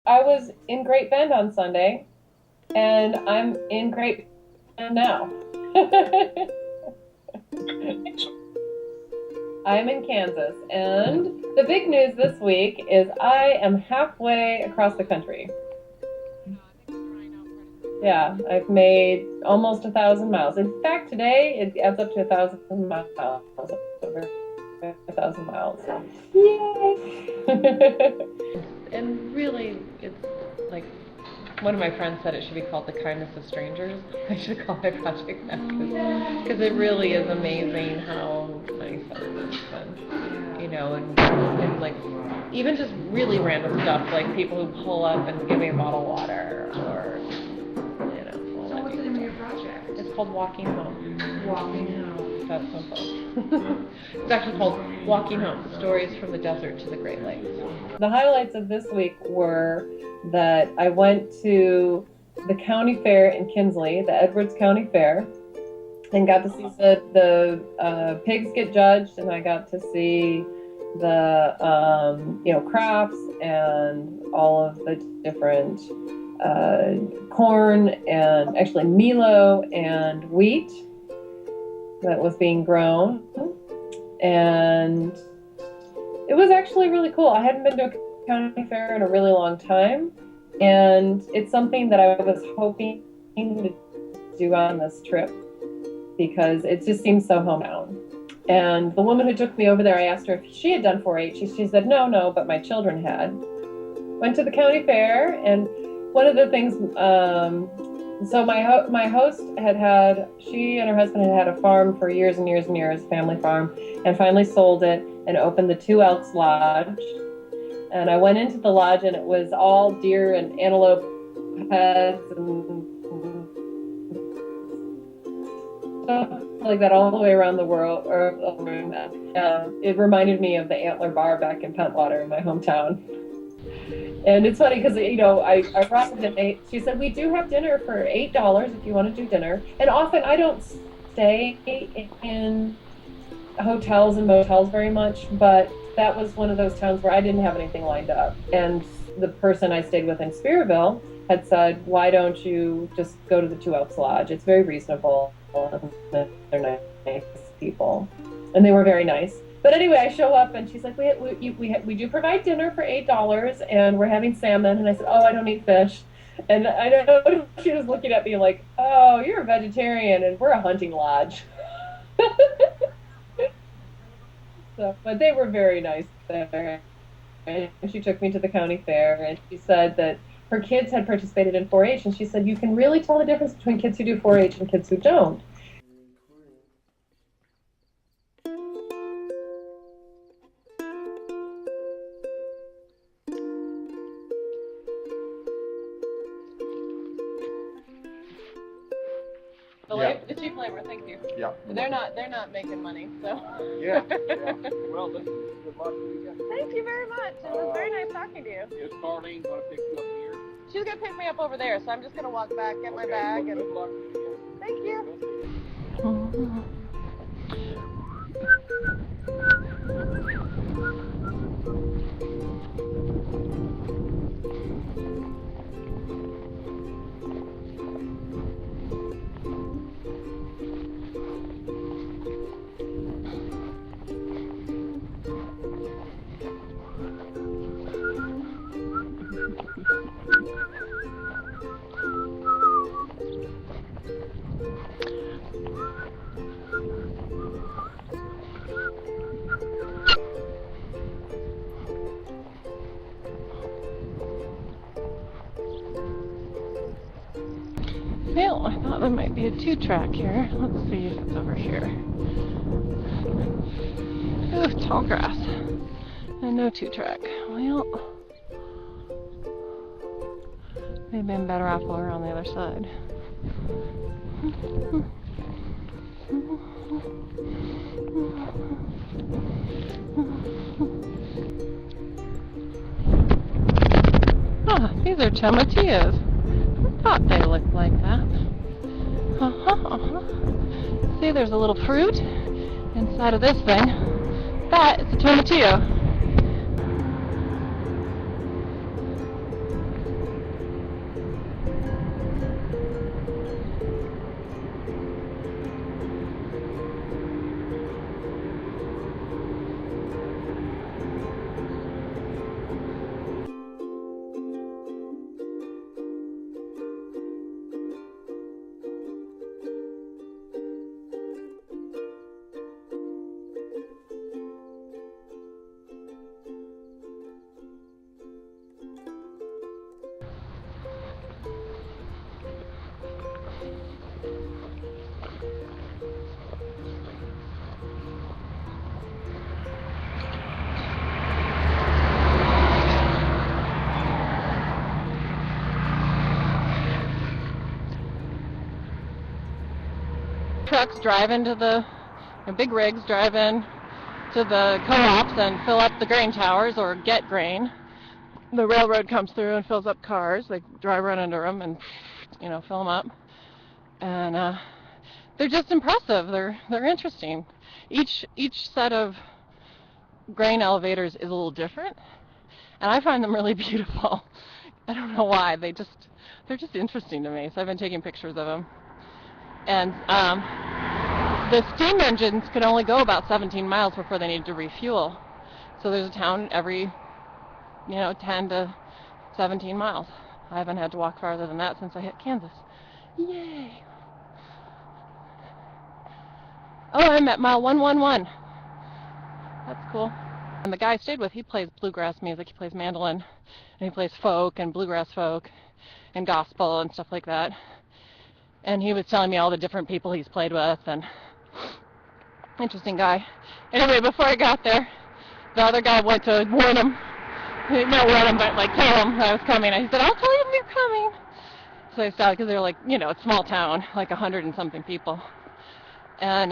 I was in Great Bend on Sunday, and I'm in Great Bend now. I'm in Kansas, and the big news this week is I am halfway across the country. Yeah, I've made almost 1,000 miles. In fact, today it adds up to 1,000 miles. Over 1,000 miles. Yay! And really, it's like one of my friends said it should be called The Kindness of Strangers. I should call my project that because it really is amazing how nice everyone's been, and like even just really random stuff like people who pull up and give me a bottle of water or So what's the name of your project? It's called Walking Home. Walking Home. That's simple. It's actually called Walking Home, Stories from the Desert to the Great Lakes. The highlights of this week were that I went to the county fair in Kinsley, the Edwards County Fair, and got to see the pigs get judged, and I got to see the crafts and all of the different corn and actually Milo and wheat that was being grown, and it was actually really cool. I hadn't been to a county fair in a really long time, and it's something that I was hoping to do on this trip because it just seems so hometown. And the woman who took me over there, I asked her if she had done 4-H. She said no, but my children had. Went to the county fair, and one of the things, so my host she and her husband had a farm for years and years and years, family farm, and finally sold it and opened the Two Elks Lodge. And I went into the lodge, and it was all deer and antelope heads and stuff like that all the way around the world. It reminded me of the Antler Bar back in Pentwater in my hometown. And it's funny because, I arrived at 8. She said, we do have dinner for $8 if you want to do dinner. And often I don't stay in hotels and motels very much, but that was one of those towns where I didn't have anything lined up. And the person I stayed with in Spearville had said, why don't you just go to the Two Elks Lodge? It's very reasonable, and they're nice people. And they were very nice. But anyway, I show up, and she's like, we do provide dinner for $8, and we're having salmon. And I said, oh, I don't eat fish. And I don't know, she was looking at me like, oh, you're a vegetarian, and we're a hunting lodge. But they were very nice there. And she took me to the county fair, and she said that her kids had participated in 4-H, and she said, you can really tell the difference between kids who do 4-H and kids who don't. The cheap labor, thank you. Yeah. They're not making money, so. Yeah. Well, listen, good luck to you guys. Thank you very much. It was very nice talking to you. Is Carlene going to pick you up here? She's gonna pick me up over there, so I'm just gonna walk back, get my bag, well, and. Good luck to you. Thank you. Well, I thought there might be a 2-track here. Let's see if it's over here. Ooh, tall grass. And no 2-track. Well, maybe been better off over on the other side. Ah, these are tomatillos. I thought they looked like that. See, there's a little fruit inside of this thing. That is a tomatillo. trucks drive into the, big rigs drive in to the co-ops and fill up the grain towers or get grain. The railroad comes through and fills up cars. They drive right under them and, fill them up. And they're just impressive. They're interesting. Each set of grain elevators is a little different, and I find them really beautiful. I don't know why. They're just interesting to me. So I've been taking pictures of them. And the steam engines could only go about 17 miles before they needed to refuel. So there's a town every 10 to 17 miles. I haven't had to walk farther than that since I hit Kansas. Yay! Oh, I'm at mile 111. That's cool. And the guy I stayed with, he plays bluegrass music. He plays mandolin, and he plays folk and bluegrass folk and gospel and stuff like that. And he was telling me all the different people he's played with, and interesting guy. Anyway, before I got there, the other guy went to warn him. Not warn him, but tell him I was coming. And he said, I'll tell him you're coming. So I stopped because they're it's a small town, 100 and something people. And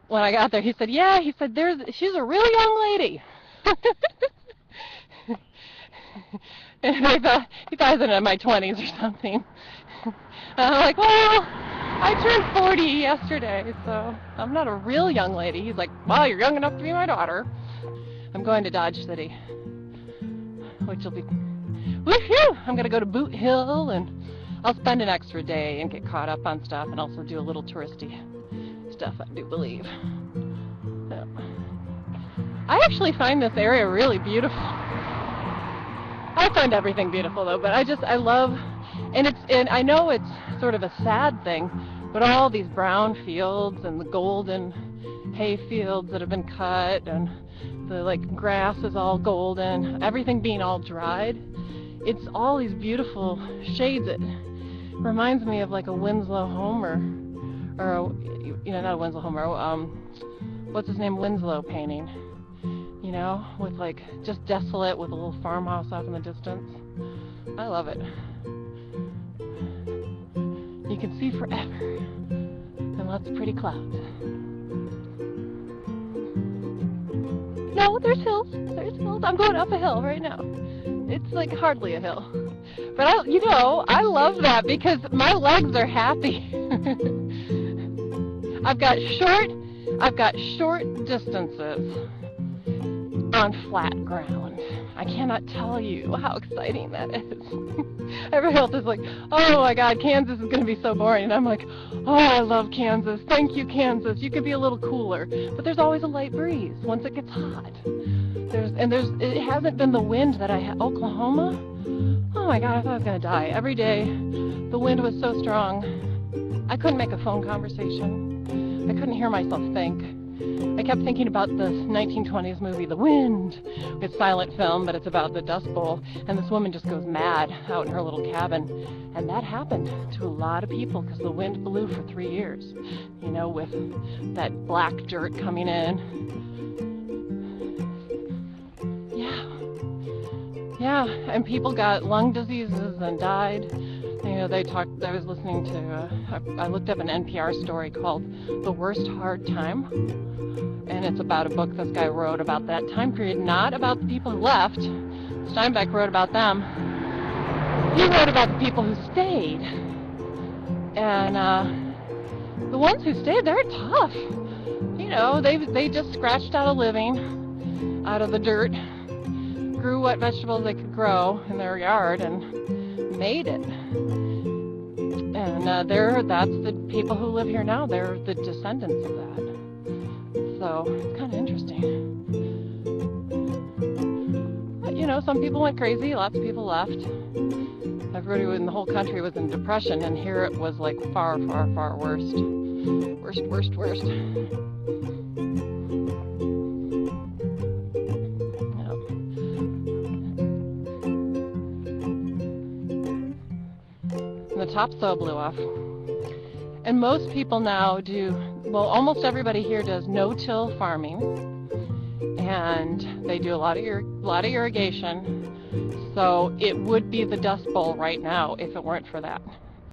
when I got there, he said, yeah, she's a real young lady. And he thought I was in my 20s or something. And I'm like, well, I turned 40 yesterday, so I'm not a real young lady. He's like, well, you're young enough to be my daughter. I'm going to Dodge City, which will be, woohoo! I'm going to go to Boot Hill, and I'll spend an extra day and get caught up on stuff and also do a little touristy stuff, I do believe. So, I actually find this area really beautiful. I find everything beautiful though, but I love, and I know it's sort of a sad thing, but all these brown fields and the golden hay fields that have been cut and the grass is all golden, everything being all dried, it's all these beautiful shades. It reminds me of a Winslow Homer, or not a Winslow Homer, what's his name, Winslow painting, with just desolate with a little farmhouse off in the distance. I love it. You can see forever, and lots of pretty clouds. No, there's hills. I'm going up a hill right now. It's hardly a hill. But I love that because my legs are happy. I've got short distances on flat ground. I cannot tell you how exciting that is. Everybody else is like, oh my God, Kansas is going to be so boring. And I'm like, oh, I love Kansas. Thank you, Kansas. You could be a little cooler. But there's always a light breeze once it gets hot. It hasn't been the wind that I had. Oklahoma? Oh my God, I thought I was going to die. Every day, the wind was so strong, I couldn't make a phone conversation. I couldn't hear myself think. I kept thinking about the 1920s movie, The Wind. It's a silent film, but it's about the Dust Bowl, and this woman just goes mad out in her little cabin. And that happened to a lot of people because the wind blew for 3 years, with that black dirt coming in. Yeah, and people got lung diseases and died. I was listening to, I looked up an NPR story called The Worst Hard Time. And it's about a book this guy wrote about that time period, not about the people who left. Steinbeck wrote about them. He wrote about the people who stayed. And the ones who stayed, they're tough. They just scratched out a living out of the dirt, grew what vegetables they could grow in their yard, and made it. And that's the people who live here now. They're the descendants of that. So it's kind of interesting. But, some people went crazy. Lots of people left. Everybody in the whole country was in depression, and here it was far, far, far worst. Worst. The topsoil blew off. And most people now almost everybody here does no-till farming, and they do a lot of irrigation. So it would be the Dust Bowl right now if it weren't for that.